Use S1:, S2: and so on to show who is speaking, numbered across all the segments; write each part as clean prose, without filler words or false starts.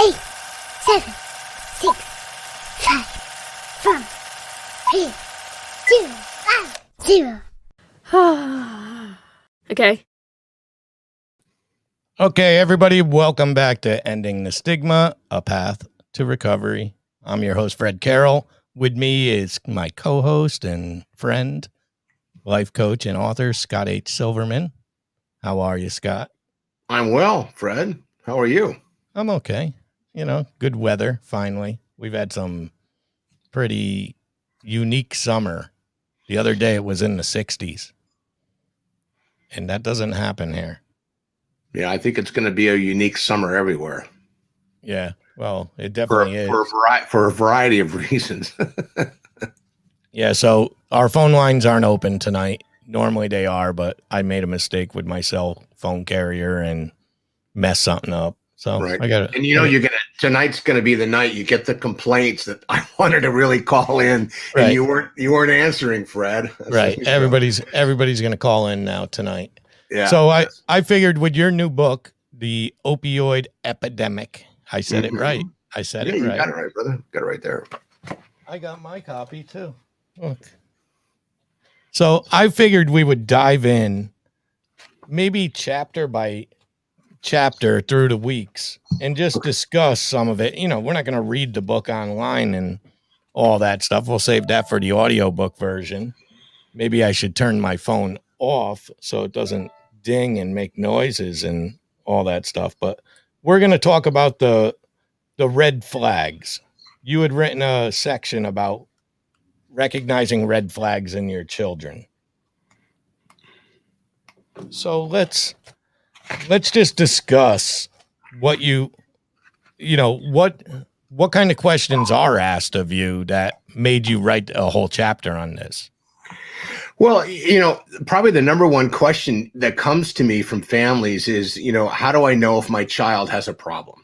S1: 8, 7, 6, 5, 4, 3, 2, 1, 0.
S2: Okay.
S3: Okay, everybody, welcome back to Ending the Stigma, A Path to Recovery. I'm your host, Fred Carroll. With me is my co-host and friend, life coach and author, Scott H. Silverman. How are you, Scott?
S4: I'm well, Fred. How are you?
S3: I'm okay. You know, good weather, finally. We've had some pretty unique summer. The other day it was in the 60s. And that doesn't happen here.
S4: Yeah, I think it's going to be a unique summer everywhere.
S3: Yeah, well, it definitely is.
S4: For a variety of reasons.
S3: Yeah, so our phone lines aren't open tonight. Normally they are, but I made a mistake with my cell phone carrier and messed something up. So
S4: right.
S3: I got it.
S4: And tonight's gonna be the night you get the complaints that I wanted to really call in,
S3: Right.
S4: and you weren't answering, Fred.
S3: Right. Everybody's gonna call in now tonight.
S4: Yeah.
S3: So I figured with your new book, The Opioid Epidemic, I said it right. I said it right.
S4: You got it right, brother. Got it right there.
S3: I got my copy too. Look. So I figured we would dive in maybe chapter by chapter through the weeks and just discuss some of it. You know, we're not going to read the book online and all that stuff. We'll save that for the audiobook version. Maybe I should turn my phone off so it doesn't ding and make noises and all that stuff. But we're going to talk about the red flags. You had written a section about recognizing red flags in your children. So let's just discuss what what kind of questions are asked of you that made you write a whole chapter on this.
S4: Well, probably the number one question that comes to me from families is, how do I know if my child has a problem?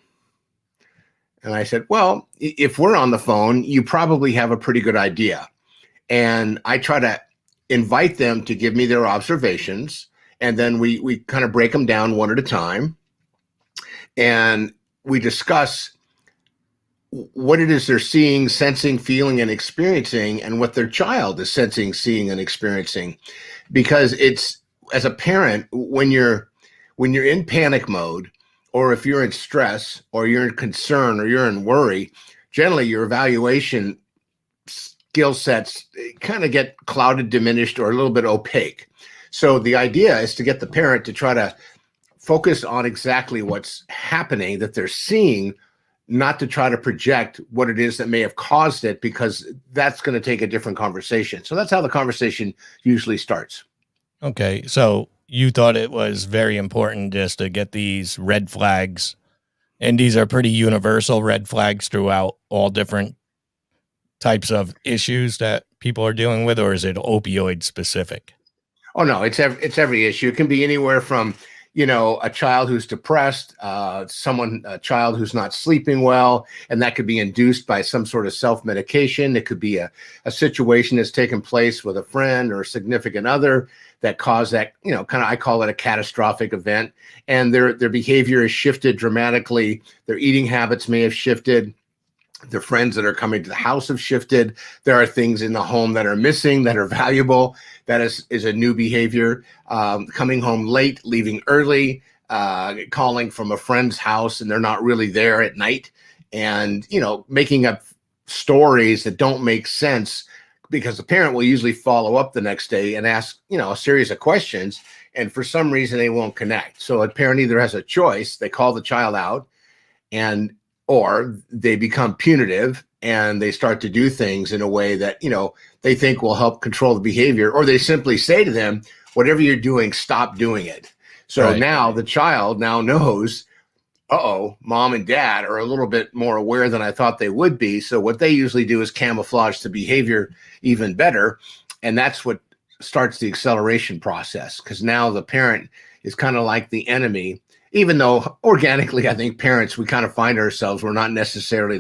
S4: And I said, well, if we're on the phone, you probably have a pretty good idea. And I try to invite them to give me their observations. And then we kind of break them down one at a time. And we discuss what it is they're seeing, sensing, feeling, and experiencing, and what their child is sensing, seeing, and experiencing. Because it's, as a parent, when you're in panic mode, or if you're in stress, or you're in concern, or you're in worry, generally your evaluation skill sets kind of get clouded, diminished, or a little bit opaque. So the idea is to get the parent to try to focus on exactly what's happening that they're seeing, not to try to project what it is that may have caused it, because that's going to take a different conversation. So that's how the conversation usually starts.
S3: Okay. So you thought it was very important just to get these red flags, and these are pretty universal red flags throughout all different types of issues that people are dealing with, or is it opioid specific?
S4: Oh, no, it's every issue. It can be anywhere from, a child who's depressed, a child who's not sleeping well, and that could be induced by some sort of self-medication. It could be a situation that's taken place with a friend or a significant other that caused that, I call it a catastrophic event, and their behavior has shifted dramatically. Their eating habits may have shifted. Their friends that are coming to the house have shifted. There are things in the home that are missing, that are valuable. That is a new behavior. Coming home late, leaving early, calling from a friend's house and they're not really there at night, and making up stories that don't make sense, because the parent will usually follow up the next day and ask a series of questions, and for some reason they won't connect. So a parent either has a choice: they call the child out, or they become punitive and they start to do things in a way that, they think will help control the behavior, or they simply say to them, whatever you're doing, stop doing it. So
S3: Right.
S4: Now the child now knows, mom and dad are a little bit more aware than I thought they would be. So what they usually do is camouflage the behavior even better. And that's what starts the acceleration process, because now the parent is kind of like the enemy. Even though organically, I think parents, we kind of find ourselves, we're not necessarily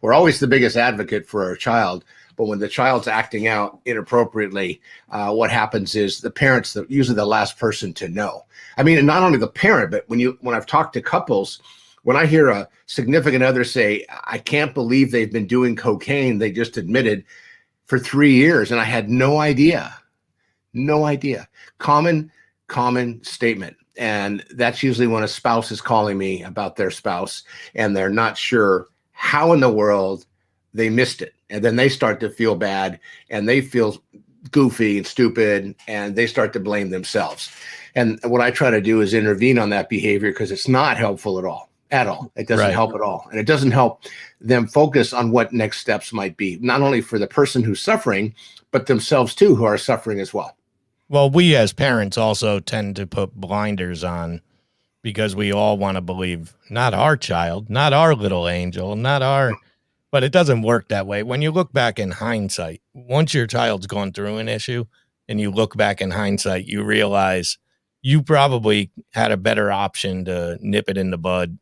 S4: we're always the biggest advocate for our child. But when the child's acting out inappropriately, what happens is the parent's usually the last person to know. I mean, and not only the parent, but when I've talked to couples when I hear a significant other say, I can't believe they've been doing cocaine, they just admitted, for 3 years, and I had no idea. No idea. Common statement. And that's usually when a spouse is calling me about their spouse and they're not sure how in the world they missed it. And then they start to feel bad and they feel goofy and stupid and they start to blame themselves. And what I try to do is intervene on that behavior because it's not helpful at all. At all. It doesn't help at all. And it doesn't help them focus on what next steps might be, not only for the person who's suffering, but themselves too, who are suffering as well.
S3: Well, we as parents also tend to put blinders on because we all want to believe not our child, not our little angel, but it doesn't work that way. When you look back in hindsight, once your child's gone through an issue and you look back in hindsight, you realize you probably had a better option to nip it in the bud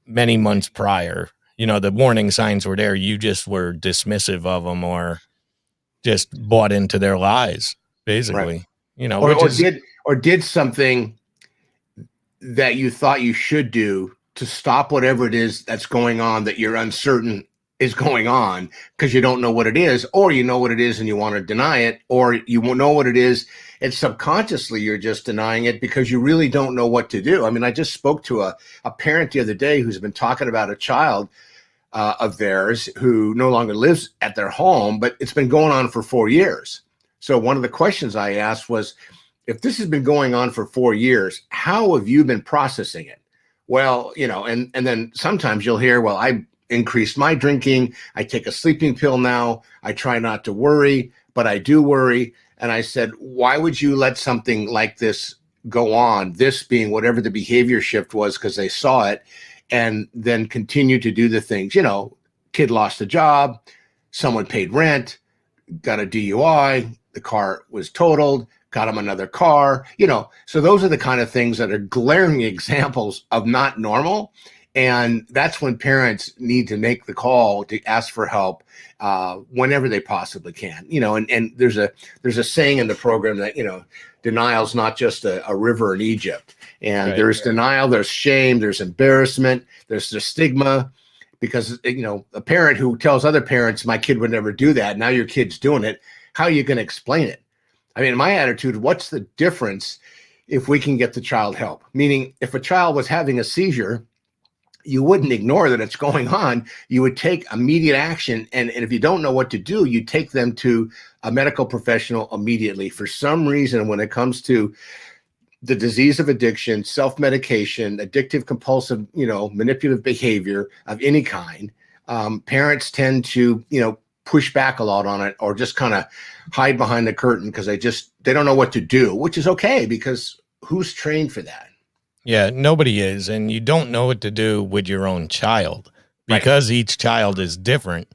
S3: many months prior. You know, the warning signs were there. You just were dismissive of them or just bought into their lies, basically. Right. You know,
S4: or did something that you thought you should do to stop whatever it is that's going on that you're uncertain is going on because you don't know what it is, or you know what it is and you want to deny it, or you know what it is and subconsciously you're just denying it because you really don't know what to do. I mean, I just spoke to a parent the other day who's been talking about a child of theirs who no longer lives at their home, but it's been going on for 4 years. So one of the questions I asked was, if this has been going on for 4 years, how have you been processing it? Well, you know, and then sometimes you'll hear, well, I increased my drinking. I take a sleeping pill now. I try not to worry, but I do worry. And I said, why would you let something like this go on? This being whatever the behavior shift was because they saw it, and then continue to do the things, you know, kid lost a job, someone paid rent, got a DUI, the car was totaled, got him another car, you know. So those are the kind of things that are glaring examples of not normal. And that's when parents need to make the call to ask for help whenever they possibly can, you know. And there's a saying in the program that, you know, denial's not just a river in Egypt. And right. There's denial, there's shame, there's embarrassment, there's the stigma. Because, you know, a parent who tells other parents, my kid would never do that, now your kid's doing it, how are you going to explain it? I mean, my attitude, what's the difference if we can get the child help? Meaning, if a child was having a seizure, you wouldn't ignore that it's going on. You would take immediate action. And if you don't know what to do, you take them to a medical professional immediately. For some reason, when it comes to the disease of addiction, self-medication, addictive, compulsive, you know, manipulative behavior of any kind, parents tend to, you know, push back a lot on it or just kind of hide behind the curtain because they don't know what to do, which is okay because who's trained for that?
S3: Yeah, nobody is. And you don't know what to do with your own child because each child is different.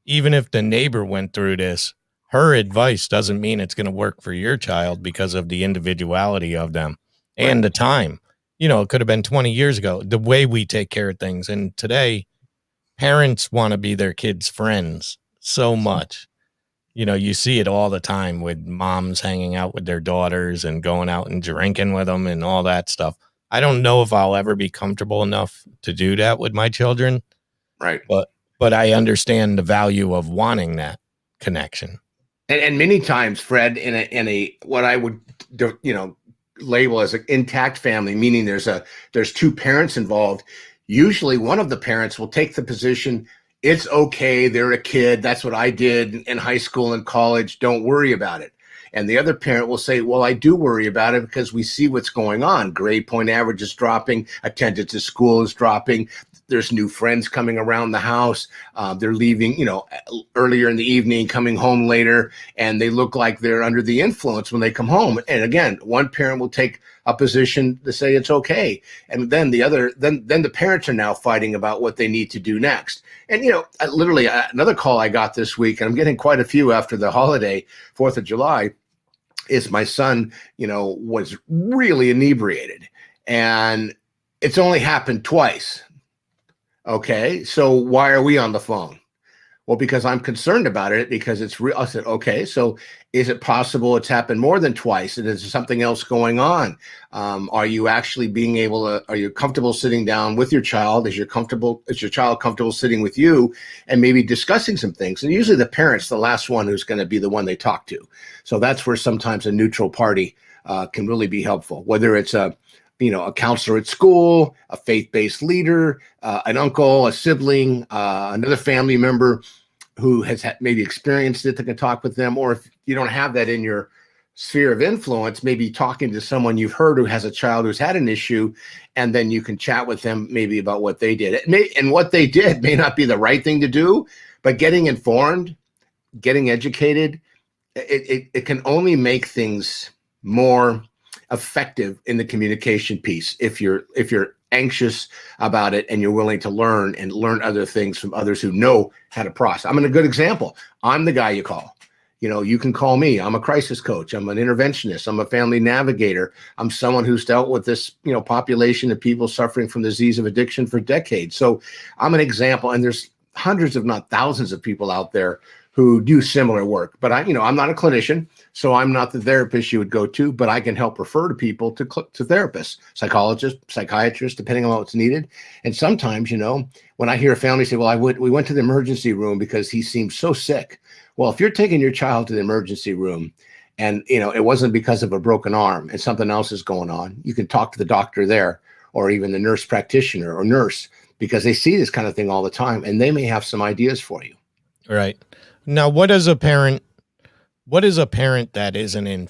S3: Even if the neighbor went through this, her advice doesn't mean it's going to work for your child because of the individuality of them and the time. You know, it could have been 20 years ago, the way we take care of things. And today, parents want to be their kids' friends so much. You know, you see it all the time with moms hanging out with their daughters and going out and drinking with them and all that stuff. I don't know if I'll ever be comfortable enough to do that with my children.
S4: Right.
S3: But I understand the value of wanting that connection.
S4: And many times, Fred, in a what I would, you know, label as an intact family, meaning there's two parents involved. Usually one of the parents will take the position, it's okay, they're a kid, that's what I did in high school and college, don't worry about it. And the other parent will say, well, I do worry about it because we see what's going on. Grade point average is dropping, attendance at school is dropping, there's new friends coming around the house, they're leaving, you know, earlier in the evening, coming home later, and they look like they're under the influence when they come home. And again, one parent will take a position to say it's okay. And then the parents are now fighting about what they need to do next. And, you know, literally another call I got this week, and I'm getting quite a few after the holiday, 4th of July, is my son, you know, was really inebriated. And it's only happened twice. Okay, so why are we on the phone? Well, because I'm concerned about it, because it's real. I said, okay, so is it possible it's happened more than twice? And is there something else going on? Are you actually being able to, are you comfortable sitting down with your child? Is your child comfortable sitting with you and maybe discussing some things? And usually the parent's the last one who's going to be the one they talk to. So that's where sometimes a neutral party can really be helpful, whether it's a counselor at school, a faith-based leader, an uncle, a sibling, another family member who has maybe experienced it that can talk with them. Or if you don't have that in your sphere of influence, maybe talking to someone you've heard who has a child who's had an issue, and then you can chat with them maybe about what they did. And what they did may not be the right thing to do, but getting informed, getting educated, it can only make things more effective in the communication piece if you're anxious about it and you're willing to learn other things from others who know how to process. I'm a good example. I'm the guy you call. You can call me. I'm a crisis coach. I'm an interventionist. I'm a family navigator. I'm someone who's dealt with this, population of people suffering from the disease of addiction for decades. So I'm an example, and there's hundreds, if not thousands, of people out there who do similar work. But I'm not a clinician, so I'm not the therapist you would go to, but I can help refer to people to therapists, psychologists, psychiatrists, depending on what's needed. And sometimes, when I hear a family say, well, we went to the emergency room because he seemed so sick. Well, if you're taking your child to the emergency room and, it wasn't because of a broken arm and something else is going on, you can talk to the doctor there, or even the nurse practitioner or nurse, because they see this kind of thing all the time, and they may have some ideas for you.
S3: Right. Now, what is a parent that isn't in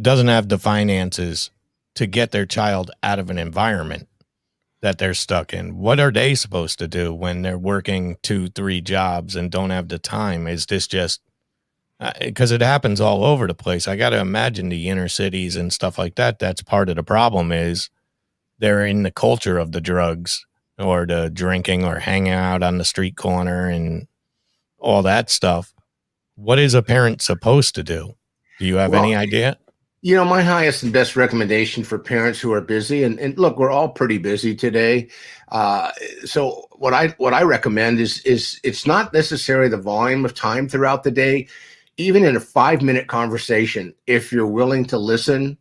S3: doesn't have the finances to get their child out of an environment that they're stuck in? What are they supposed to do when they're working 2-3 jobs and don't have the time? Is this just because it happens all over the place? I got to imagine the inner cities and stuff like that. That's part of the problem, is they're in the culture of the drugs or the drinking or hanging out on the street corner and all that stuff. What is a parent supposed to do? Do you have any idea?
S4: My highest and best recommendation for parents who are busy, and look, we're all pretty busy today. So what I recommend is it's not necessarily the volume of time throughout the day. Even in a 5-minute conversation, if you're willing to listen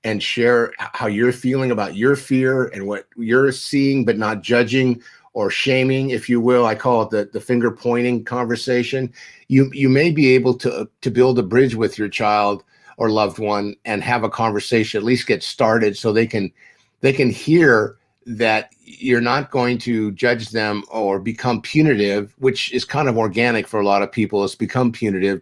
S4: and share how you're feeling about your fear and what you're seeing, but not judging or shaming, if you will. I call it the finger pointing conversation. You may be able to build a bridge with your child or loved one and have a conversation, at least get started, so they can hear that you're not going to judge them or become punitive, which is kind of organic for a lot of people. It's become punitive,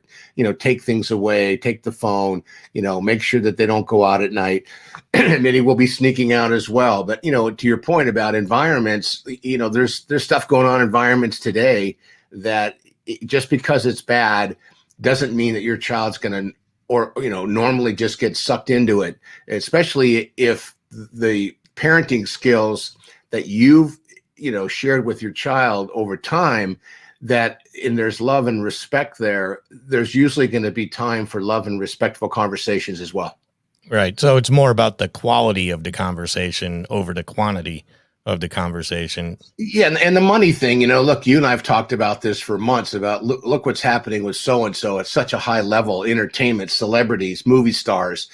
S4: take things away, take the phone, make sure that they don't go out at night. Many will be sneaking out as well. But, to your point about environments, there's stuff going on in environments today that just because it's bad doesn't mean that your child's going to, or, normally just get sucked into it, especially if the parenting skills that you've shared with your child over time, there's love and respect there's usually going to be time for love and respectful conversations as well.
S3: Right. So it's more about the quality of the conversation over the quantity of the conversation.
S4: Yeah. And the money thing, look, you and I have talked about this for months about look what's happening with so-and-so at such a high level, entertainment, celebrities, movie stars,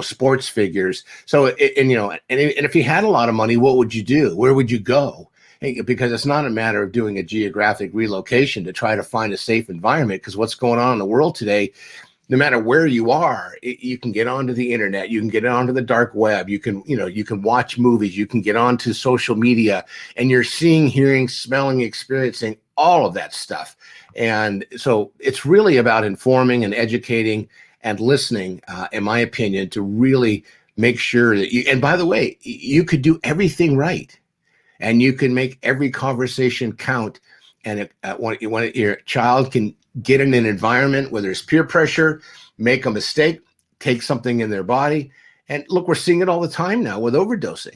S4: sports figures. So, and if you had a lot of money, what would you do? Where would you go? Because it's not a matter of doing a geographic relocation to try to find a safe environment, because what's going on in the world today, no matter where you are, you can get onto the internet, you can get onto the dark web, you can watch movies, you can get onto social media, and you're seeing, hearing, smelling, experiencing all of that stuff. And so it's really about informing and educating and listening, in my opinion, to really make sure that and by the way, you could do everything right, and you can make every conversation count. And when your child can get in an environment where there's peer pressure, make a mistake, take something in their body. And look, we're seeing it all the time now with overdosing,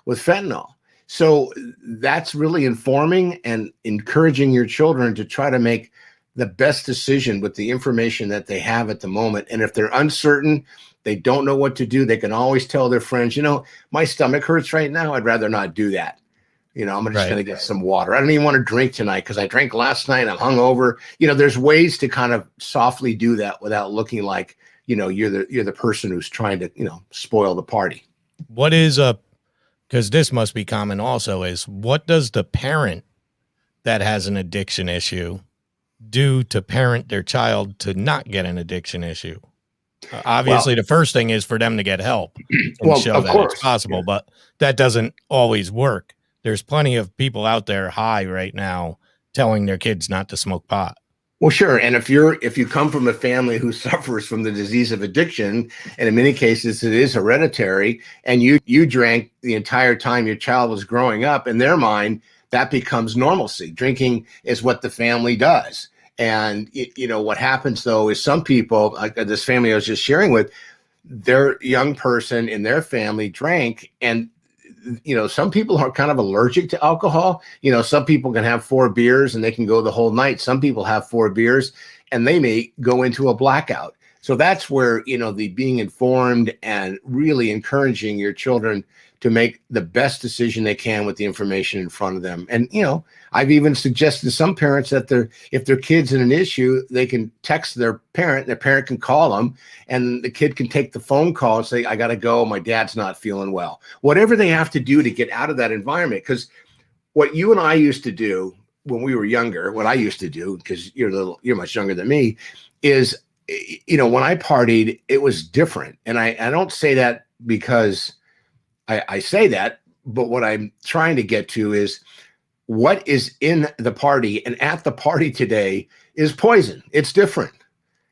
S4: with fentanyl. So that's really informing and encouraging your children to try to make the best decision with the information that they have at the moment. And if they're uncertain, they don't know what to do, they can always tell their friends, my stomach hurts right now, I'd rather not do that. I'm just
S3: Right.
S4: going to get some water. I don't even want to drink tonight because I drank last night. I'm hungover. There's ways to kind of softly do that without looking like, you're the person who's trying to, spoil the party.
S3: What is because this must be common also, is what does the parent that has an addiction issue do to parent their child to not get an addiction issue? Obviously, the first thing is for them to get help and show
S4: of
S3: that
S4: course,
S3: it's possible, but that doesn't always work. There's plenty of people out there high right now telling their kids not to smoke pot.
S4: Well, sure. And if you come from a family who suffers from the disease of addiction, and in many cases it is hereditary, and you drank the entire time your child was growing up, in their mind, that becomes normalcy. Drinking is what the family does. And what happens though is some people, like this family I was just sharing with, their young person in their family drank, and some people are kind of allergic to alcohol. Some people can have 4 beers and they can go the whole night. Some people have 4 beers and they may go into a blackout. So that's where, the being informed and really encouraging your children to make the best decision they can with the information in front of them. And, I've even suggested to some parents that if their kid's in an issue, they can text their parent can call them, and the kid can take the phone call and say, I got to go. My dad's not feeling well. Whatever they have to do to get out of that environment. Because what you and I used to do when we were younger, what I used to do, because you're much younger than me, is, when I partied, it was different. And I don't say that because I say that, but what I'm trying to get to is what is in the party and at the party today is poison. It's different.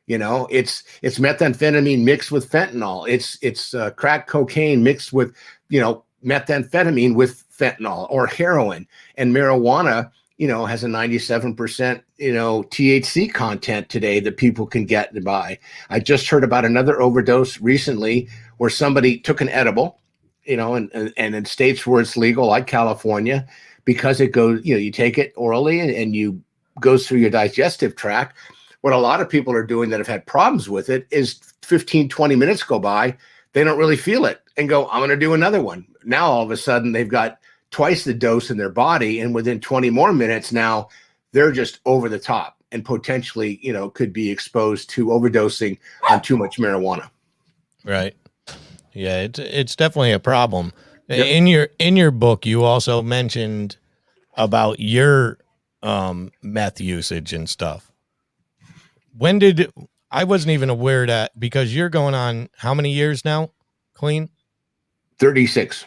S4: It's methamphetamine mixed with fentanyl. It's crack cocaine mixed with, methamphetamine with fentanyl, or heroin. And marijuana, has a 97%, THC content today that people can get and buy. I just heard about another overdose recently where somebody took an edible, and in states where it's legal, like California, because it goes, you take it orally and you goes through your digestive tract. What a lot of people are doing that have had problems with it is 15, 20 minutes go by, they don't really feel it and go, I'm going to do another one. Now, all of a sudden they've got twice the dose in their body. And within 20 more minutes, now they're just over the top and potentially, could be exposed to overdosing on too much marijuana.
S3: Right. Yeah, it's definitely a problem.
S4: Yep.
S3: In your book, you also mentioned about your meth usage and stuff. I wasn't even aware that, because you're going on how many years now, clean?
S4: 36.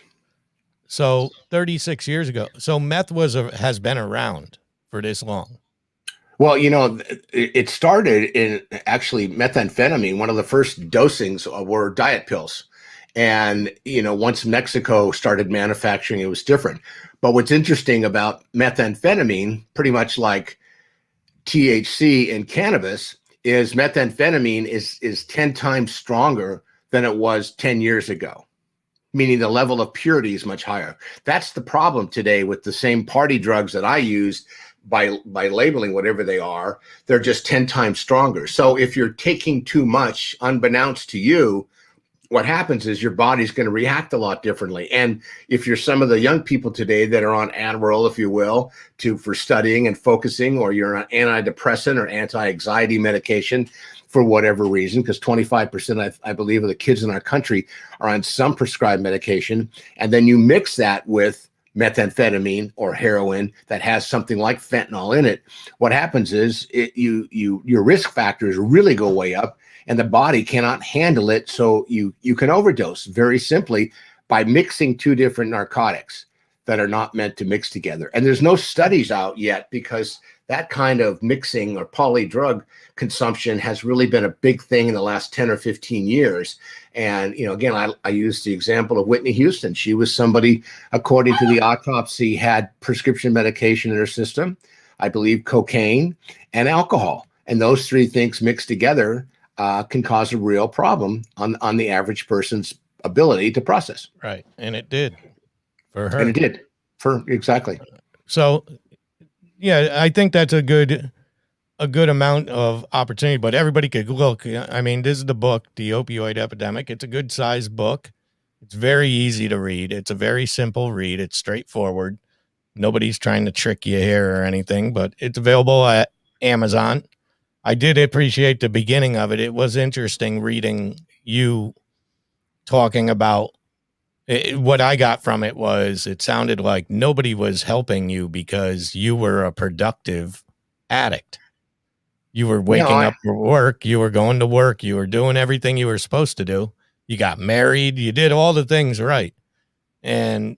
S3: So 36 years ago. So meth has been around for this long.
S4: Well, it started in actually methamphetamine. One of the first dosings were diet pills. And, once Mexico started manufacturing, it was different. But what's interesting about methamphetamine, pretty much like THC in cannabis, is methamphetamine is 10 times stronger than it was 10 years ago, meaning the level of purity is much higher. That's the problem today with the same party drugs that I use. By labeling whatever they are, they're just 10 times stronger. So if you're taking too much, unbeknownst to you, what happens is your body's going to react a lot differently. And if you're some of the young people today that are on Adderall, if you will, for studying and focusing, or you're on antidepressant or anti-anxiety medication for whatever reason, because 25%, I believe, of the kids in our country are on some prescribed medication, and then you mix that with methamphetamine or heroin that has something like fentanyl in it, what happens is your risk factors really go way up, and the body cannot handle it. So you can overdose very simply by mixing 2 different narcotics that are not meant to mix together. And there's no studies out yet, because that kind of mixing or poly drug consumption has really been a big thing in the last 10 or 15 years. And, again, I use the example of Whitney Houston. She was somebody, according to the autopsy, had prescription medication in her system, I believe cocaine and alcohol. And those 3 things mixed together can cause a real problem on the average person's ability to process.
S3: Right. And it did for her.
S4: And it did exactly.
S3: So, yeah, I think that's a good amount of opportunity, but everybody could look. I mean, this is the book, The Opioid Epidemic. It's a good sized book. It's very easy to read. It's a very simple read. It's straightforward. Nobody's trying to trick you here or anything, but it's available at Amazon. I did appreciate the beginning of it. It was interesting reading you talking about it. What I got from it was it sounded like nobody was helping you because you were a productive addict. You were waking up for work. You were going to work. You were doing everything you were supposed to do. You got married. You did all the things right. And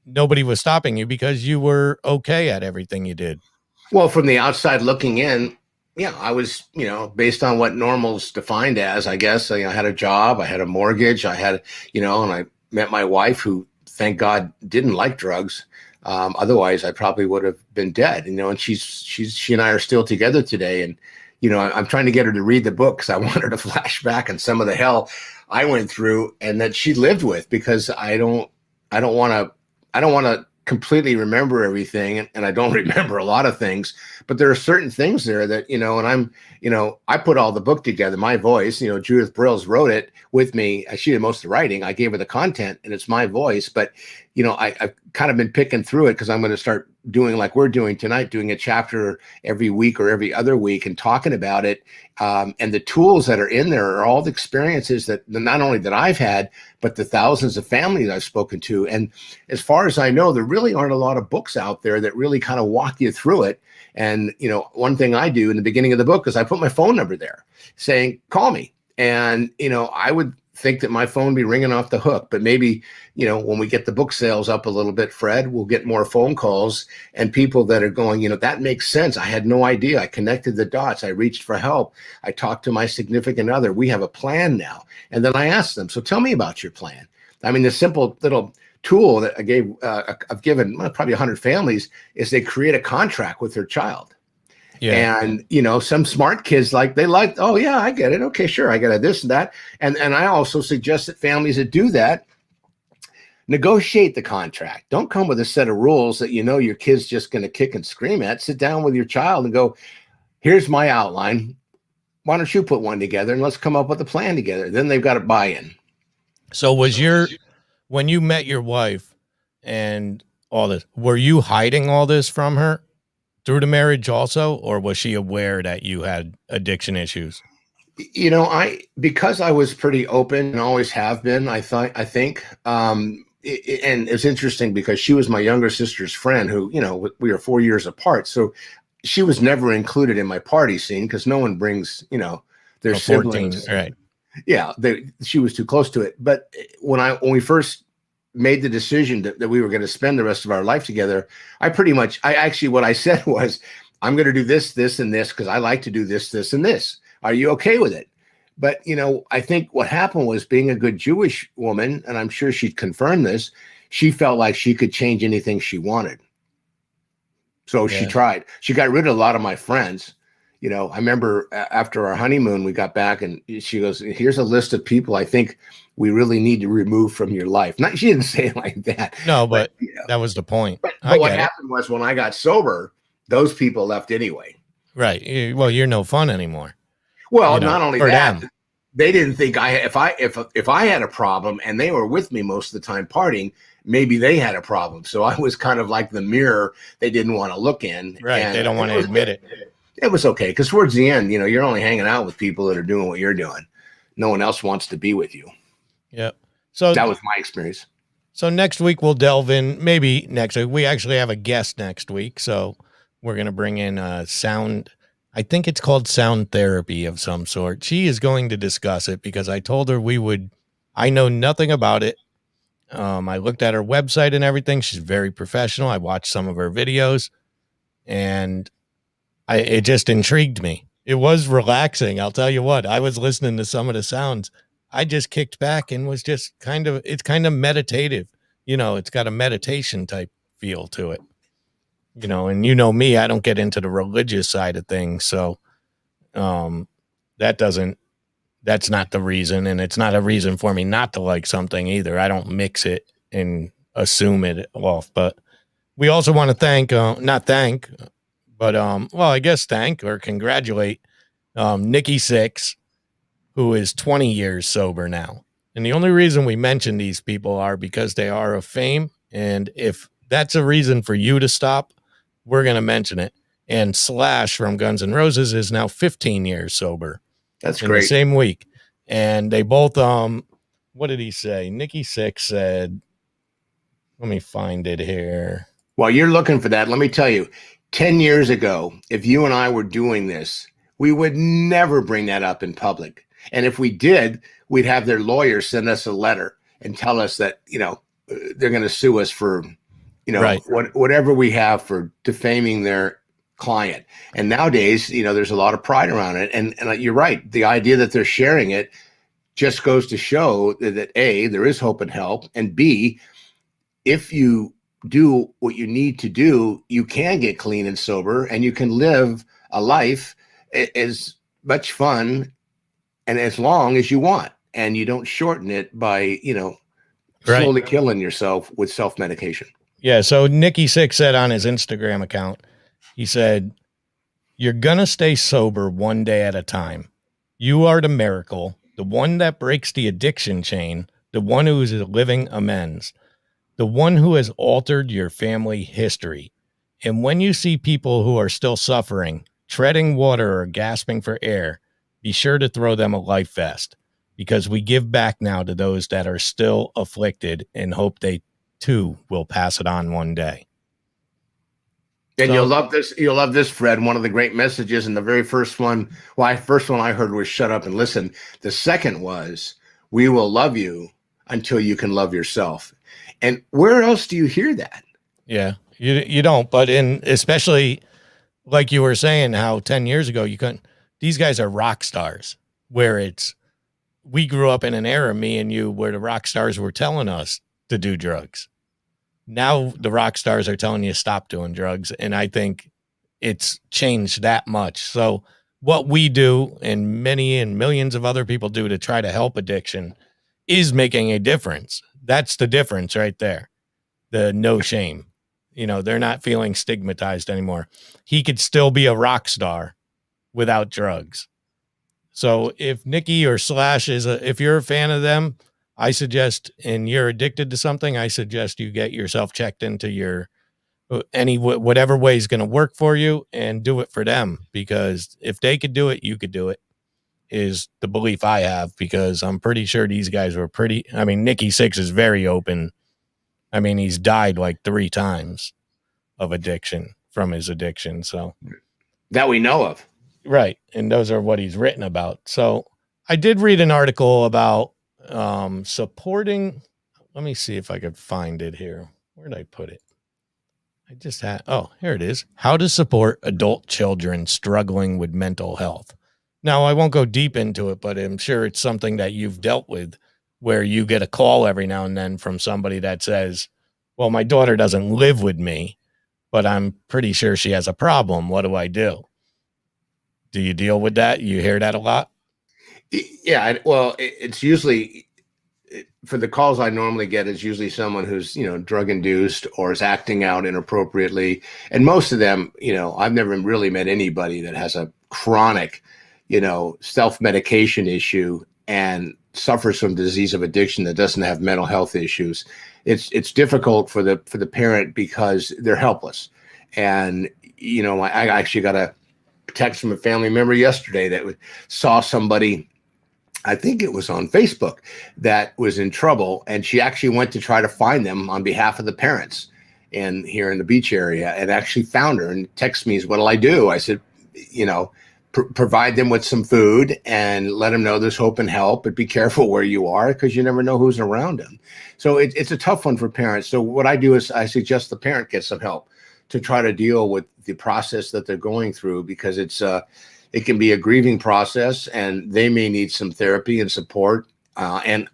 S3: nobody was stopping you because you were okay at everything you did.
S4: Well, from the outside looking in, yeah, I was, based on what normal's defined as, I guess. I had a job, I had a mortgage, I had, and I met my wife, who, thank God, didn't like drugs. Otherwise, I probably would have been dead, and she and I are still together today. And, I'm trying to get her to read the book because I want her to flash back on some of the hell I went through and that she lived with, because I don't want to completely remember everything, and I don't remember a lot of things, but there are certain things there that, and I'm, I put all the book together, my voice, Judith Brills wrote it with me. She did most of the writing. I gave her the content and it's my voice, but, I've kind of been picking through it because I'm going to start doing like we're doing tonight, doing a chapter every week or every other week and talking about it. And the tools that are in there are all the experiences that not only that I've had, but the thousands of families I've spoken to. And as far as I know, there really aren't a lot of books out there that really kind of walk you through it. And, one thing I do in the beginning of the book is I put my phone number there saying, call me. And, I would think that my phone be ringing off the hook, but maybe, when we get the book sales up a little bit, Fred, we'll get more phone calls and people that are going, that makes sense. I had no idea. I connected the dots. I reached for help. I talked to my significant other. We have a plan now. And then I asked them, so tell me about your plan. I mean, the simple little tool that I've given probably 100 families is they create a contract with their child. Yeah. And, some smart kids oh yeah, I get it. Okay, sure. I got it, this and that. And I also suggest that families that do that, negotiate the contract. Don't come with a set of rules that, your kid's just going to kick and scream at. Sit down with your child and go, here's my outline. Why don't you put one together and let's come up with a plan together? Then they've got to buy in.
S3: So when you met your wife and all this, were you hiding all this from her through the marriage also, or was she aware that you had addiction issues?
S4: Because I was pretty open and always have been, I think, and it's interesting because she was my younger sister's friend who, we are 4 years apart. So she was never included in my party scene because no one brings, their siblings.
S3: 14, right.
S4: Yeah. She was too close to it. But when we first made the decision that we were going to spend the rest of our life together, what I said was, I'm going to do this, this, and this, because I like to do this, this, and this. Are you okay with it? But, I think what happened was, being a good Jewish woman, and I'm sure she'd confirm this, she felt like she could change anything she wanted. So she tried. She got rid of a lot of my friends. I remember after our honeymoon, we got back and she goes, here's a list of people I think we really need to remove from your life. She didn't say it like that.
S3: No, but that was the point.
S4: But what happened was, when I got sober, those people left anyway.
S3: Right. Well, you're no fun anymore.
S4: Well, not only that,
S3: them.
S4: They didn't think if I had a problem and they were with me most of the time partying, maybe they had a problem. So I was kind of like the mirror they didn't want to look in.
S3: Right. And they don't want to admit it.
S4: It was okay, because towards the end, you're only hanging out with people that are doing what you're doing. No one else wants to be with you.
S3: Yep. So
S4: that was my experience.
S3: So next week we'll delve in. Maybe next week we actually have a guest next week, so we're gonna bring in sound. I think it's called sound therapy of some sort. She is going to discuss it because I told her we would. I know nothing about it. I looked at her website and everything. She's very professional. I watched some of her videos, and it just intrigued me. It was relaxing. I'll tell you what, I was listening to some of the sounds. I just kicked back and was just it's kind of meditative. It's got a meditation type feel to it, and me, I don't get into the religious side of things. So, that's not the reason. And it's not a reason for me not to like something either. I don't mix it and assume it off, but we also want to thank or congratulate Nikki Six, who is 20 years sober now. And the only reason we mention these people are because they are of fame. And if that's a reason for you to stop, we're going to mention it. And Slash from Guns N' Roses is now 15 years sober.
S4: That's
S3: in
S4: great.
S3: the same week. And they both, what did he say? Nikki Six said, let me find it here.
S4: While you're looking for that, let me tell you, 10 years ago, if you and I were doing this, we would never bring that up in public. And if we did, we'd have their lawyers send us a letter and tell us that, they're going to sue us for,
S3: Right.
S4: whatever we have for defaming their client. And nowadays, there's a lot of pride around it. And you're right. The idea that they're sharing it just goes to show that A, there is hope and help. And B, if you do what you need to do, you can get clean and sober, and you can live a life as much fun and as long as you want. And you don't shorten it by, slowly killing yourself with self-medication.
S3: Yeah. So Nikki Six said on his Instagram account, he said, "You're going to stay sober one day at a time. You are the miracle, the one that breaks the addiction chain, the one who is living amends, the one who has altered your family history. And when you see people who are still suffering, treading water or gasping for air, be sure to throw them a life vest, because we give back now to those that are still afflicted and hope they too will pass it on one day."
S4: And you'll love this, Fred. One of the great messages, and the very first one, first one I heard was "shut up and listen." The second was, "We will love you until you can love yourself." And where else do you hear that?
S3: Yeah, you don't. But especially like you were saying, how 10 years ago you couldn't. These guys are rock stars. Where we grew up in an era, me and you, where the rock stars were telling us to do drugs. Now the rock stars are telling you stop doing drugs. And I think it's changed that much. So what we do, and many and millions of other people do to try to help addiction, is making a difference. That's the difference right there. The no shame. They're not feeling stigmatized anymore. He could still be a rock star without drugs. So if Nikki or Slash if you're a fan of them, I suggest, and you're addicted to something, I suggest you get yourself checked into your whatever way is going to work for you, and do it for them, because if they could do it, you could do it, is the belief I have, because I'm pretty sure these guys were Nikki Six is very open. He's died like 3 times of addiction from his addiction. So
S4: that we know of.
S3: Right. And those are what he's written about. So I did read an article about supporting. Let me see if I could find it here. Where did I put it? I just had, here it is. How to support adult children struggling with mental health. Now, I won't go deep into it, but I'm sure it's something that you've dealt with, where you get a call every now and then from somebody that says, well, my daughter doesn't live with me, but I'm pretty sure she has a problem. What do I do? Do you deal with that? You hear that a lot?
S4: Yeah. Well, it's usually, for the calls I normally get, is usually someone who's, drug induced or is acting out inappropriately. And most of them, I've never really met anybody that has a chronic, self-medication issue and suffers from disease of addiction that doesn't have mental health issues. It's difficult for the parent because they're helpless. And, I actually got a text from a family member yesterday that saw somebody, I think it was on Facebook, that was in trouble, and she actually went to try to find them on behalf of the parents here in the beach area, and actually found her and texted me, "What'll I do?" I said, provide them with some food and let them know there's hope and help, but be careful where you are, because you never know who's around them. So it's a tough one for parents. So what I do is I suggest the parent get some help to try to deal with the process that they're going through, because it can be a grieving process, and they may need some therapy and support,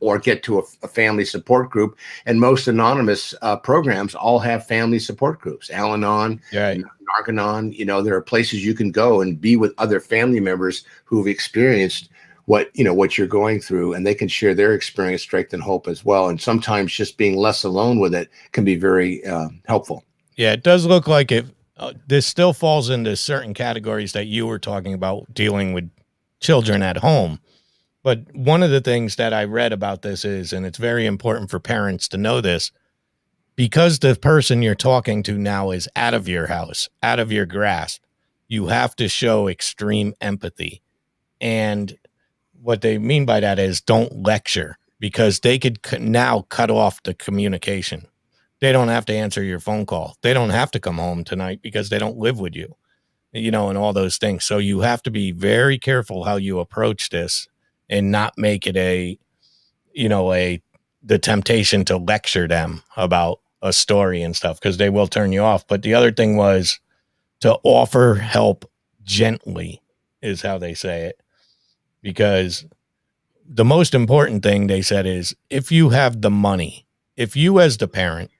S4: or get to a family support group. And most anonymous programs all have family support groups. Al-Anon,
S3: right.
S4: Narcanon, there are places you can go and be with other family members who've experienced what you're going through, and they can share their experience, strength, and hope as well. And sometimes just being less alone with it can be very helpful.
S3: Yeah, it does look like it. This still falls into certain categories that you were talking about, dealing with children at home. But one of the things that I read about this is, and it's very important for parents to know this, because the person you're talking to now is out of your house, out of your grasp, you have to show extreme empathy. And what they mean by that is don't lecture, because they could now cut off the communication. They don't have to answer your phone call. They don't have to come home tonight because they don't live with you, and all those things. So you have to be very careful how you approach this and not make it the temptation to lecture them about a story and stuff, because they will turn you off. But the other thing was to offer help gently, is how they say it, because the most important thing they said is, if you have the money, if you as the parent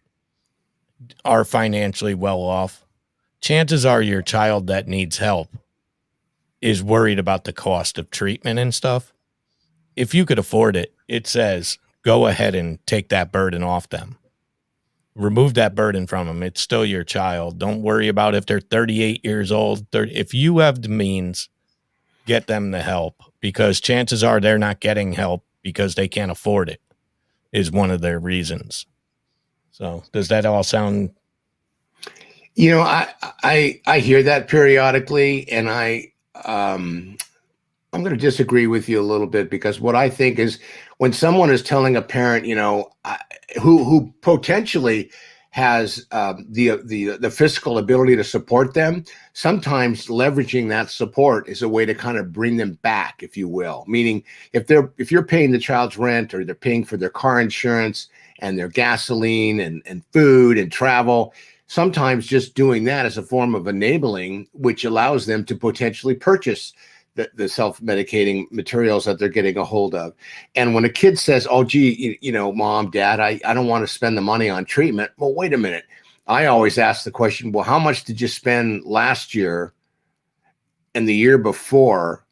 S3: are financially well off, chances are your child that needs help is worried about the cost of treatment and stuff. If you could afford it, it says go ahead and take that burden off them. Remove that burden from them. It's still your child. Don't worry about if they're 38 years old. If you have the means, get them the help, because chances are they're not getting help because they can't afford it, is one of their reasons. So does that all sound?
S4: I hear that periodically, and I'm going to disagree with you a little bit, because what I think is, when someone is telling a parent, who potentially has the fiscal ability to support them, sometimes leveraging that support is a way to kind of bring them back, if you will. Meaning, if you're paying the child's rent, or they're paying for their car insurance and their gasoline and food and travel, sometimes just doing that is a form of enabling, which allows them to potentially purchase the self-medicating materials that they're getting a hold of. And when a kid says, oh, gee, mom, dad, I don't want to spend the money on treatment. Well, wait a minute. I always ask the question, well, how much did you spend last year and the year before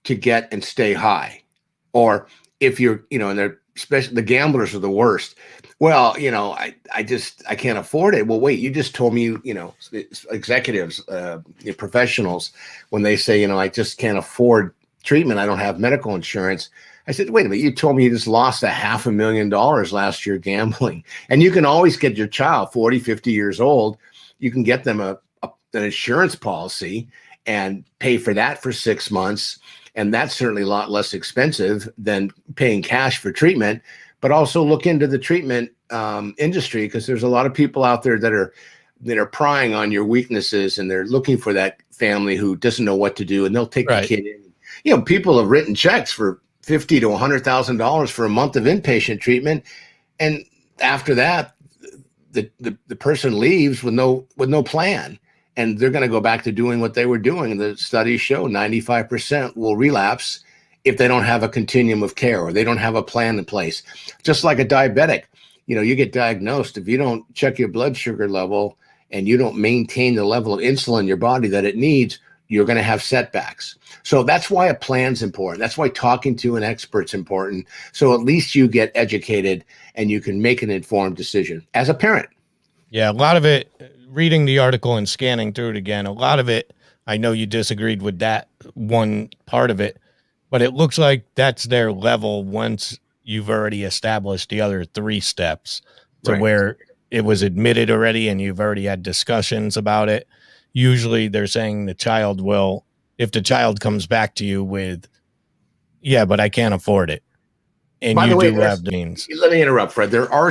S4: to get and stay high? Or if you're, and they're, especially the gamblers are the worst. Well, I can't afford it. Well, wait, you just told me, executives, professionals, when they say, I just can't afford treatment, I don't have medical insurance. I said, wait a minute, you told me you just lost $500,000 last year gambling. And you can always get your child 40, 50 years old. You can get them an insurance policy and pay for that for 6 months. And that's certainly a lot less expensive than paying cash for treatment. But also look into the treatment industry, because there's a lot of people out there that are prying on your weaknesses, and they're looking for that family who doesn't know what to do, and they'll take the kid in. People have written checks for $50,000 to $100,000 for a month of inpatient treatment, and after that, the person leaves with no plan. And they're going to go back to doing what they were doing. And the studies show 95% will relapse if they don't have a continuum of care, or they don't have a plan in place. Just like a diabetic, you get diagnosed. If you don't check your blood sugar level and you don't maintain the level of insulin in your body that it needs, you're going to have setbacks. So that's why a plan's important. That's why talking to an expert's important. So at least you get educated and you can make an informed decision as a parent.
S3: Yeah, a lot of it, reading the article and scanning through it again, a lot of it, I know you disagreed with that one part of it, but it looks like that's their level once you've already established the other 3 steps to where it was admitted already and you've already had discussions about it. Usually they're saying the child will, if the child comes back to you with, yeah, but I can't afford it, and
S4: by
S3: you
S4: the way,
S3: do have the means.
S4: Let me interrupt, Fred. There are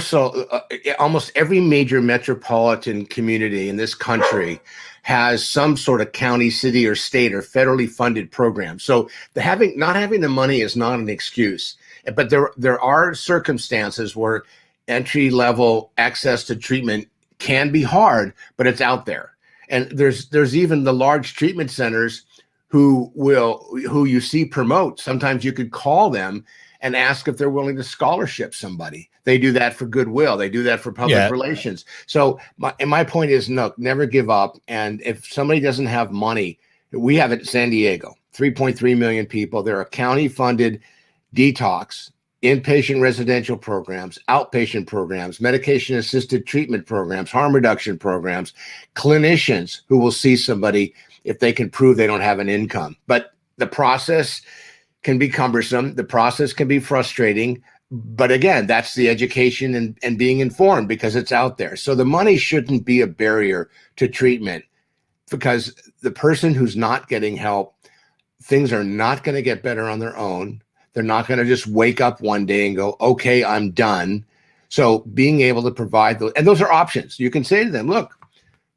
S4: almost every major metropolitan community in this country has some sort of county, city, or state or federally funded program. So not having the money is not an excuse. But there are circumstances where entry level access to treatment can be hard, but it's out there. And there's even the large treatment centers who you see promote. Sometimes you could call them and ask if they're willing to scholarship somebody. They do that for goodwill. They do that for public relations. So my point is, no, never give up. And if somebody doesn't have money, we have it in San Diego, 3.3 million people. There are county funded detox, inpatient residential programs, outpatient programs, medication assisted treatment programs, harm reduction programs, clinicians who will see somebody if they can prove they don't have an income. But the process can be cumbersome. The process can be frustrating. But again, that's the education and being informed, because it's out there. So the money shouldn't be a barrier to treatment, because the person who's not getting help, things are not going to get better on their own. They're not going to just wake up one day and go, okay, I'm done. So being able to provide those, and those are options. You can say to them, look,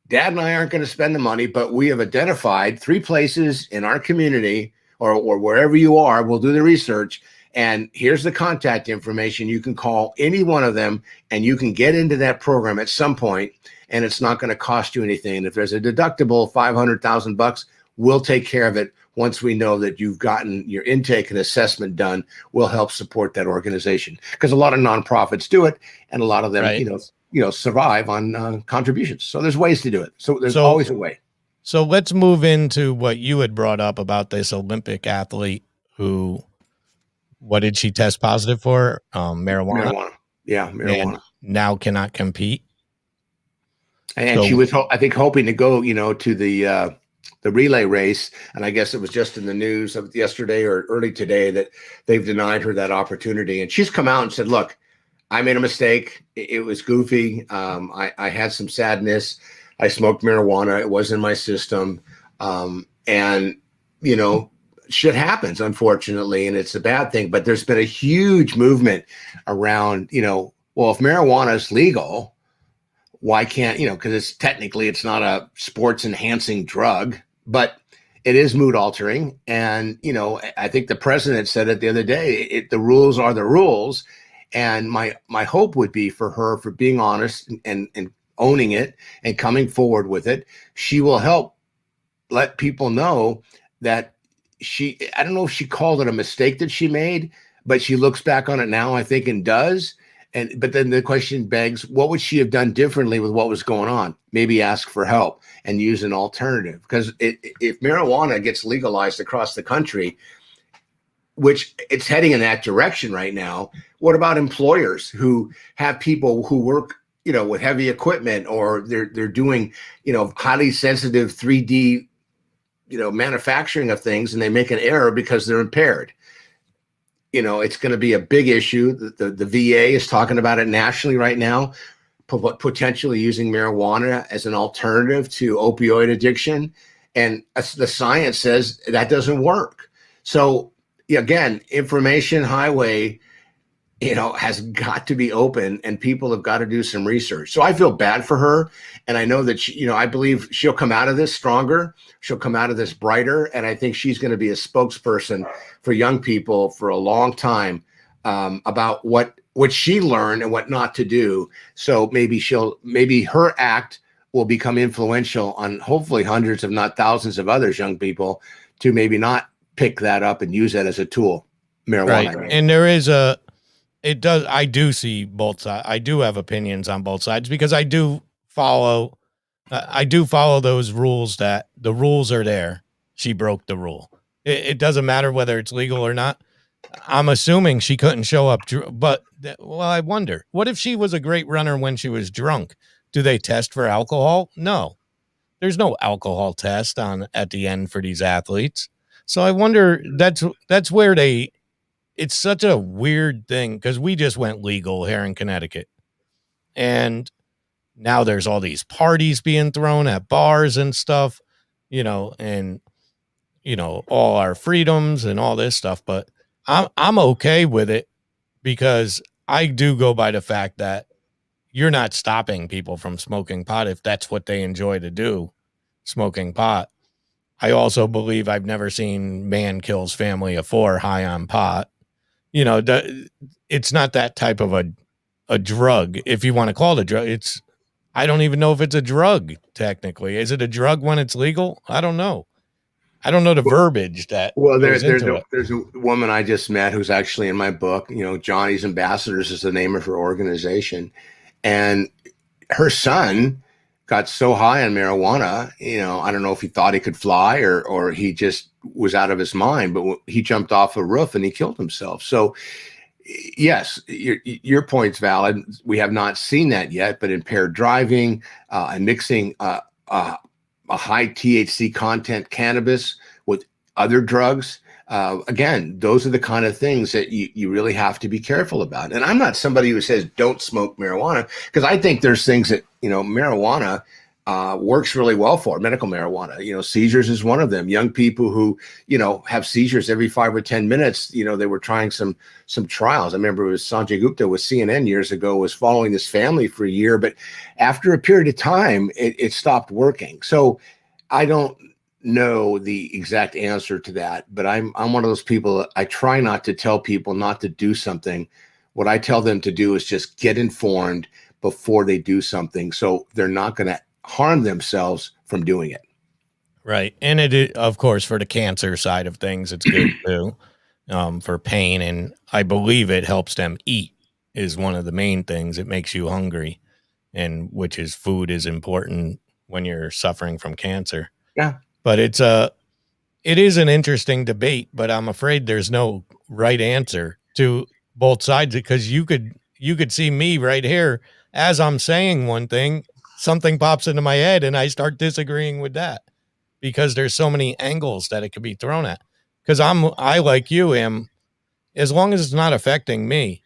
S4: Dad and I aren't going to spend the money, but we have identified 3 places in our community or wherever you are. We'll do the research. And here's the contact information. You can call any one of them and you can get into that program at some point, and it's not going to cost you anything. And if there's a deductible, $500,000, we'll take care of it. Once we know that you've gotten your intake and assessment done, we'll help support that organization, because a lot of nonprofits do it, and a lot of them,
S3: Right.
S4: survive on contributions. So there's ways to do it. So there's always a way.
S3: So let's move into what you had brought up about this Olympic athlete who, what did she test positive for? Marijuana.
S4: Yeah, marijuana.
S3: And now cannot compete.
S4: And she was, I think, hoping to go, to the relay race. And I guess it was just in the news of yesterday or early today that they've denied her that opportunity. And she's come out and said, look, I made a mistake. It was goofy. I had some sadness. I smoked marijuana. It was in my system. And, shit happens, unfortunately, and it's a bad thing. But there's been a huge movement around, well, if marijuana is legal, why can't, because it's not a sports enhancing drug, but it is mood altering. And, I think the president said it the other day, the rules are the rules. And my hope would be for her, for being honest and owning it and coming forward with it, she will help let people know that I don't know if she called it a mistake that she made, but she looks back on it now, I think, and does. But then the question begs, what would she have done differently with what was going on? Maybe ask for help and use an alternative. Because if marijuana gets legalized across the country, which it's heading in that direction right now, what about employers who have people who work, with heavy equipment, or they're doing, highly sensitive 3D, manufacturing of things, and they make an error because they're impaired? It's going to be a big issue. The VA is talking about it nationally right now, potentially using marijuana as an alternative to opioid addiction. And the science says that doesn't work. So again, information highway, has got to be open, and people have got to do some research. So I feel bad for her. And I know that I believe she'll come out of this stronger. She'll come out of this brighter. And I think she's going to be a spokesperson for young people for a long time, about what she learned and what not to do. So maybe her act will become influential on hopefully hundreds, if not thousands of others, young people, to maybe not pick that up and use that as a tool. Marijuana.
S3: Right. And I do see both sides. I do have opinions on both sides, because I do follow those rules, that the rules are there. She broke the rule. It doesn't matter whether it's legal or not. I'm assuming she couldn't show up, but I wonder, what if she was a great runner when she was drunk? Do they test for alcohol? No, there's no alcohol test at the end for these athletes. So I wonder, that's where it's such a weird thing, because we just went legal here in Connecticut, and now there's all these parties being thrown at bars and stuff, and all our freedoms and all this stuff. But I'm okay with it, because I do go by the fact that you're not stopping people from smoking pot if that's what they enjoy to do, smoking pot. I also believe I've never seen man kills family of 4 high on pot. It's not that type of a drug, if you want to call it a drug. I don't even know if it's a drug technically. Is it a drug when it's legal? I don't know. I don't know the verbiage that.
S4: Well, there's a woman I just met who's actually in my book. Johnny's Ambassadors is the name of her organization, and her son got so high on marijuana. I don't know if he thought he could fly or he just was out of his mind, but he jumped off a roof and he killed himself. So yes, your point's valid. We have not seen that yet, but impaired driving and mixing a high THC content cannabis with other drugs, again, those are the kind of things that you really have to be careful about. And I'm not somebody who says don't smoke marijuana, because I think there's things that, marijuana works really well for, medical marijuana. Seizures is one of them. Young people who, have seizures every 5 or 10 minutes, they were trying some trials. I remember it was Sanjay Gupta with CNN years ago, was following this family for a year, but after a period of time, it stopped working. So I don't know the exact answer to that, but I'm one of those people. I try not to tell people not to do something. What I tell them to do is just get informed before they do something, so they're not going to harm themselves from doing it.
S3: Right. And it is, of course, for the cancer side of things, it's good too, for pain. And I believe it helps them eat is one of the main things. It makes you hungry, and which is food is important when you're suffering from cancer.
S4: Yeah.
S3: But it is an interesting debate, but I'm afraid there's no right answer to both sides, because you could see me right here as I'm saying one thing, something pops into my head and I start disagreeing with that, because there's so many angles that it could be thrown at. Because I like you am, as long as it's not affecting me,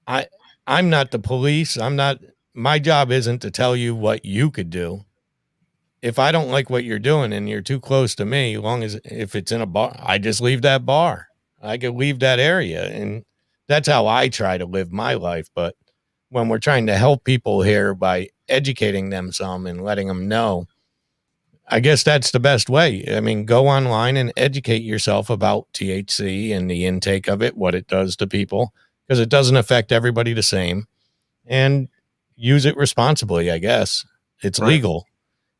S3: I'm not the police. My job isn't to tell you what you could do. If I don't like what you're doing and you're too close to me, if it's in a bar, I just leave that bar. I could leave that area. And that's how I try to live my life. But when we're trying to help people here by educating them some and letting them know, I guess that's the best way. I mean, go online and educate yourself about THC and the intake of it, what it does to people, because it doesn't affect everybody the same, and use it responsibly. I guess it's
S4: Right.
S3: legal.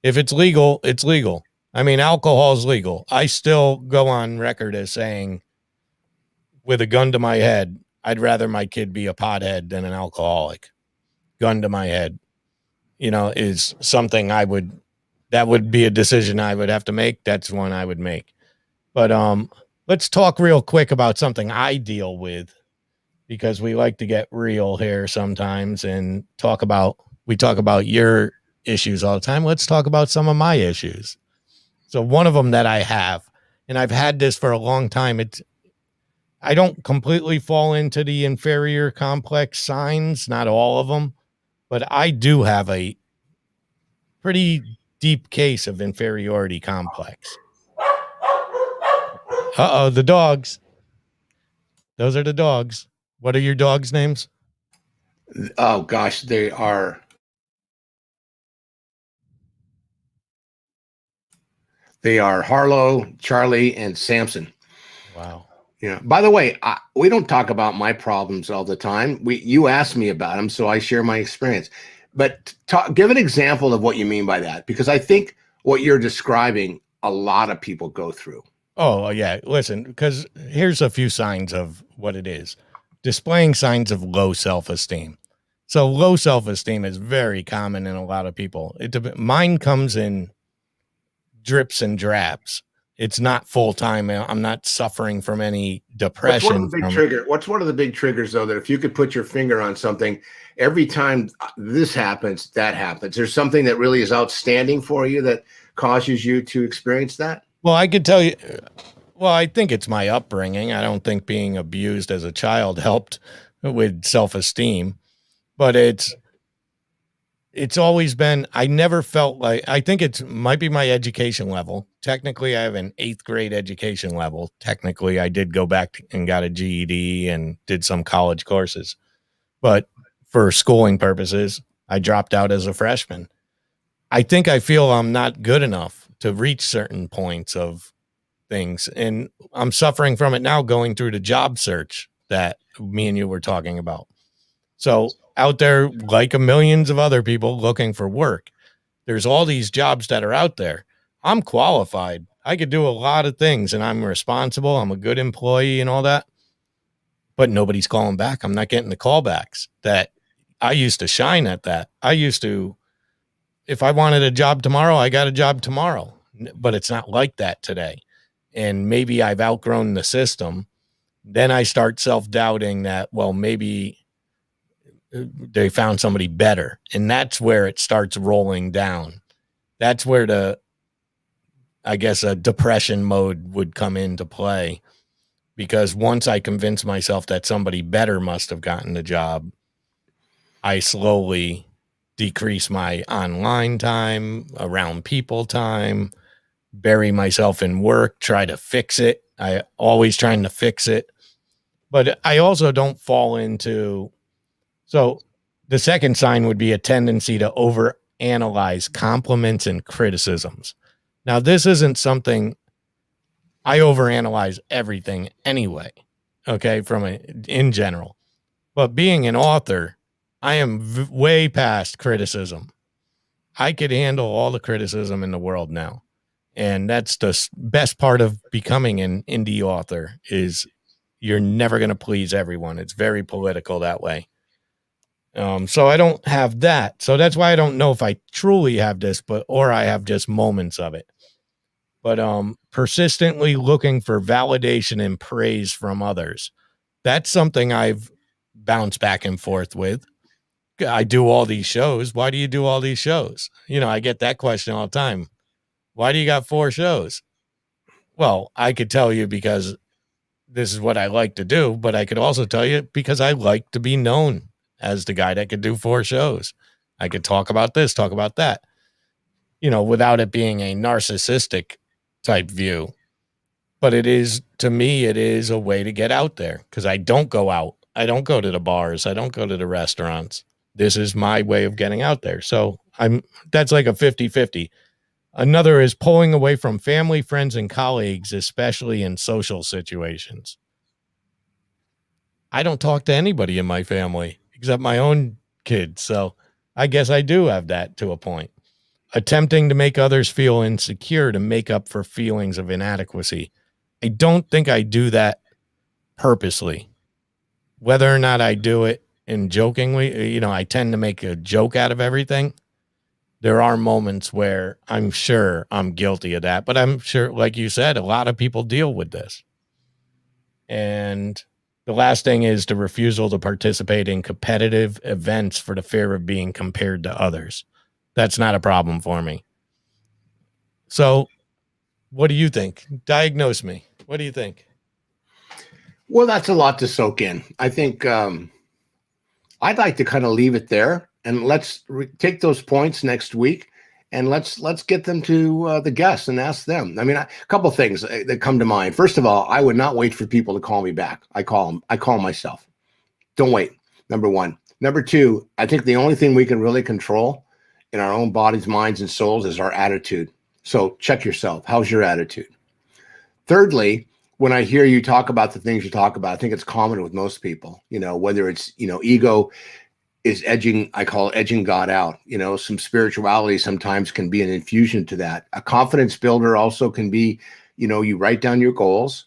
S3: If it's legal, it's legal. I mean, alcohol is legal. I still go on record as saying, with a gun to my head, I'd rather my kid be a pothead than an alcoholic. Gun to my head, is something that would be a decision I would have to make. That's one I would make. But let's talk real quick about something I deal with, because we like to get real here sometimes and we talk about your issues all the time. Let's talk about some of my issues. So one of them that I have, and I've had this for a long time, I don't completely fall into the inferior complex signs, not all of them, but I do have a pretty deep case of inferiority complex. Uh-oh, the dogs. Those are the dogs. What are your dogs' names?
S4: Oh gosh, they are Harlow, Charlie, and Samson.
S3: Wow.
S4: Yeah. By the way, we don't talk about my problems all the time. You ask me about them, so I share my experience. But give an example of what you mean by that, because I think what you're describing, a lot of people go through.
S3: Oh, yeah. Listen, because here's a few signs of what it is. Displaying signs of low self-esteem. So low self-esteem is very common in a lot of people. Mine comes in drips and drabs. It's not full-time. I'm not suffering from any depression.
S4: What's one of the big triggers, though, that if you could put your finger on something, every time this happens, that happens? There's something that really is outstanding for you that causes you to experience that?
S3: Well, I could tell you, I think it's my upbringing. I don't think being abused as a child helped with self-esteem, but it's always been, I never felt like, I think it might be my education level. Technically, I have an 8th grade education level. Technically, I did go back and got a GED and did some college courses, but for schooling purposes, I dropped out as a freshman. I think I feel I'm not good enough to reach certain points of things, and I'm suffering from it now, going through the job search that me and you were talking about. So out there, like millions of other people looking for work, there's all these jobs that are out there. I'm qualified. I could do a lot of things, and I'm responsible. I'm a good employee and all that, but nobody's calling back. I'm not getting the callbacks that I used to shine at. That I used to, if I wanted a job tomorrow, I got a job tomorrow, but it's not like that today. And maybe I've outgrown the system. Then I start self-doubting that, well, maybe they found somebody better. And that's where it starts rolling down. That's where I guess a depression mode would come into play, because once I convince myself that somebody better must have gotten the job, I slowly decrease my online time, around people time, bury myself in work, try to fix it. I always trying to fix it. But I also don't fall into, so the second sign would be a tendency to overanalyze compliments and criticisms. Now, this isn't something, I overanalyze everything anyway, okay, in general. But being an author, I am way past criticism. I could handle all the criticism in the world now. And that's the best part of becoming an indie author, is you're never going to please everyone. It's very political that way. So I don't have that. So that's why I don't know if I truly have this, or I have just moments of it. But persistently looking for validation and praise from others, that's something I've bounced back and forth with. I do all these shows. Why do you do all these shows? I get that question all the time. Why do you got 4 shows? Well, I could tell you because this is what I like to do, but I could also tell you because I like to be known as the guy that could do 4 shows. I could talk about this, talk about that, without it being a narcissistic type view. But to me, it is a way to get out there, because I don't go out. I don't go to the bars. I don't go to the restaurants. This is my way of getting out there. So that's like a 50-50. Another is pulling away from family, friends, and colleagues, especially in social situations. I don't talk to anybody in my family except my own kids. So I guess I do have that to a point. Attempting to make others feel insecure to make up for feelings of inadequacy. I don't think I do that purposely. Whether or not I do it and jokingly, I tend to make a joke out of everything. There are moments where I'm sure I'm guilty of that, but I'm sure, like you said, a lot of people deal with this. And the last thing is the refusal to participate in competitive events for the fear of being compared to others. That's not a problem for me. So what do you think? Diagnose me. What do you think?
S4: Well, that's a lot to soak in. I think I'd like to kind of leave it there, and let's take those points next week, and let's get them to the guests and ask them. I mean, a couple of things that come to mind. First of all, I would not wait for people to call me back. I call myself. Don't wait. Number one. Number two, I think the only thing we can really control in our own bodies, minds, and souls is our attitude. So check yourself. How's your attitude? Thirdly, when I hear you talk about the things you talk about, I think it's common with most people, whether it's, ego is edging, I call it edging God out. Some spirituality sometimes can be an infusion to that. A confidence builder also can be, you write down your goals,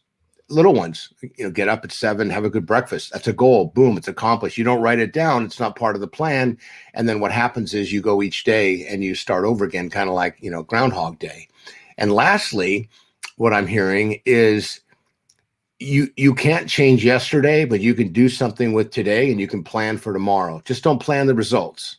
S4: little ones, get up at 7, have a good breakfast. That's a goal. Boom, it's accomplished. You don't write it down. It's not part of the plan. And then what happens is you go each day and you start over again, kind of like, Groundhog Day. And lastly, what I'm hearing is you can't change yesterday, but you can do something with today, and you can plan for tomorrow. Just don't plan the results.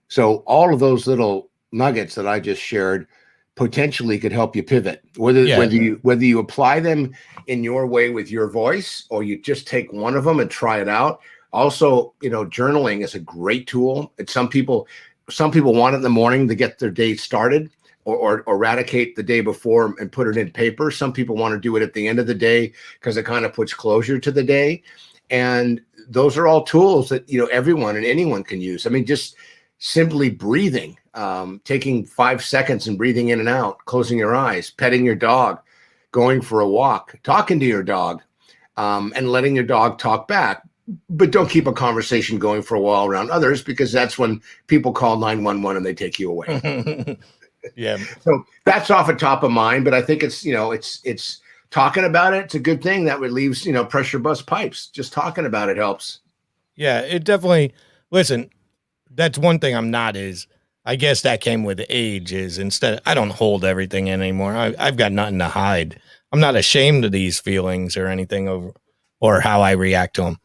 S4: So all of those little nuggets that I just shared potentially could help you pivot, whether you apply them in your way with your voice, or you just take one of them and try it out. Also, journaling is a great tool. Some people want it in the morning to get their day started, or eradicate the day before and put it in paper. Some people want to do it at the end of the day because it kind of puts closure to the day. And those are all tools that, everyone and anyone can use. I mean, just simply breathing, taking 5 seconds and breathing in and out, closing your eyes, petting your dog, going for a walk, talking to your dog, and letting your dog talk back. But don't keep a conversation going for a while around others, because that's when people call 911 and they take you away.
S3: Yeah.
S4: So that's off the top of mind, but I think it's, it's talking about it. It's a good thing that relieves, pressure bust pipes. Just talking about it helps.
S3: Yeah, it definitely, listen, that's one thing I'm not is, I guess that came with age, is instead, I don't hold everything in anymore. I've got nothing to hide. I'm not ashamed of these feelings or anything or how I react to them.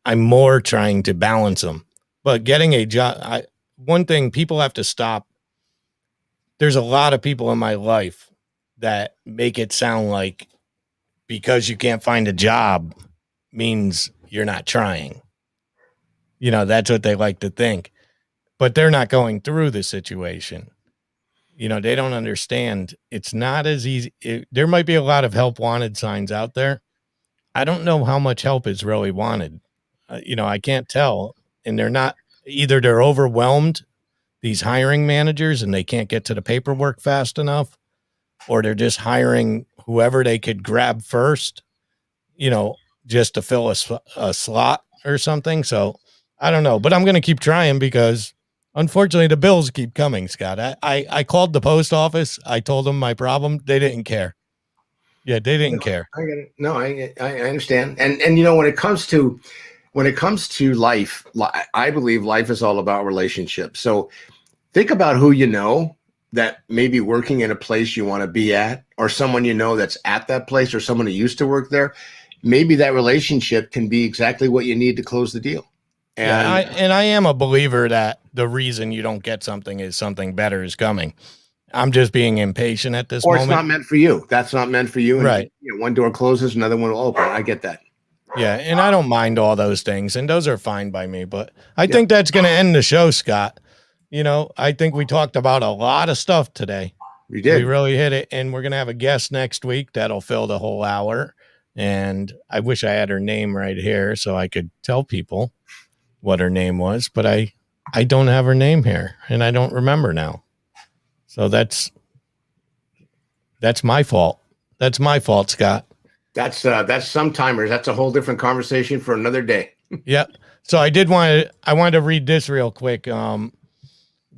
S3: I'm more trying to balance them. But getting a job, one thing people have to stop there's a lot of people in my life that make it sound like because you can't find a job means you're not trying. You know, that's what they like to think. But they're not going through the situation. You know, they don't understand. It's not as easy. There might be a lot of help wanted signs out there. I don't know how much help is really wanted. You know, I can't tell. And they're not, either they're overwhelmed, these hiring managers, and they can't get to the paperwork fast enough, or they're just hiring whoever they could grab first, you know, just to fill a slot or something. So I don't know, but I'm going to keep trying because unfortunately the bills keep coming, Scott. I called the post office. I told them my problem. They didn't care. Yeah, they didn't care.
S4: I get it. No, I understand. And you know, when it comes to life, I believe life is all about relationships. So think about who you know that may be working in a place you want to be at, or someone you know that's at that place, or someone who used to work there. Maybe that relationship can be exactly what you need to close the deal. And
S3: I am a believer that the reason you don't get something is something better is coming. I'm just being impatient at this moment.
S4: Or it's not meant for you. That's not meant for you. And
S3: right.
S4: You know, one door closes, another one will open. I get that.
S3: Yeah. And I don't mind all those things. And those are fine by me. But I think that's going to end the show, Scott. You know, I think we talked about a lot of stuff today.
S4: We did.
S3: We really hit it. And we're going to have a guest next week that'll fill the whole hour. And I wish I had her name right here so I could tell people what her name was. But I don't have her name here. And I don't remember now. So that's my fault. That's my fault, Scott.
S4: That's some timers. That's a whole different conversation for another day.
S3: Yeah. So I wanted to read this real quick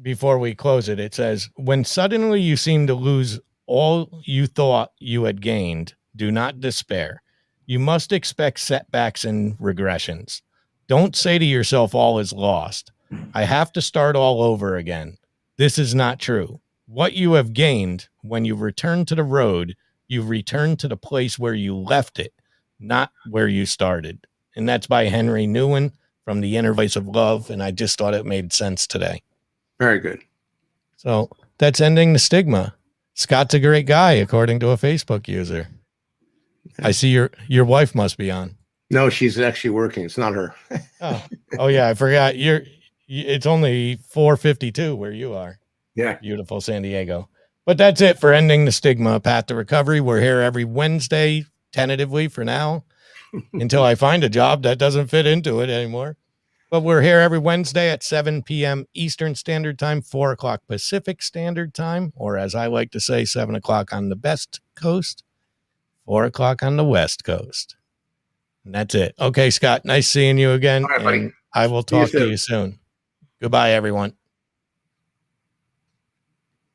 S3: before we close it. It says, when suddenly you seem to lose all you thought you had gained, do not despair. You must expect setbacks and regressions. Don't say to yourself, all is lost. I have to start all over again. This is not true. What you have gained when you return to the road, you return to the place where you left it, not where you started. And that's by Henry Newen from The Inner Voice of Love. And I just thought it made sense today.
S4: Very good.
S3: So that's ending the stigma. Scott's a great guy, according to a Facebook user. I see your wife must be on.
S4: No, she's actually working. It's not her.
S3: Oh yeah, I forgot. It's only 4:52 where you are.
S4: Yeah.
S3: Beautiful San Diego. But that's it for ending the stigma path to recovery. We're here every Wednesday, tentatively for now, until I find a job that doesn't fit into it anymore. But we're here every Wednesday at 7 p.m. Eastern Standard Time, 4 o'clock Pacific Standard Time, or as I like to say, 7 o'clock on the Best Coast, 4 o'clock on the West Coast. And that's it. Okay, Scott, nice seeing you again.
S4: All right, buddy.
S3: And I will talk to you soon. Goodbye, everyone.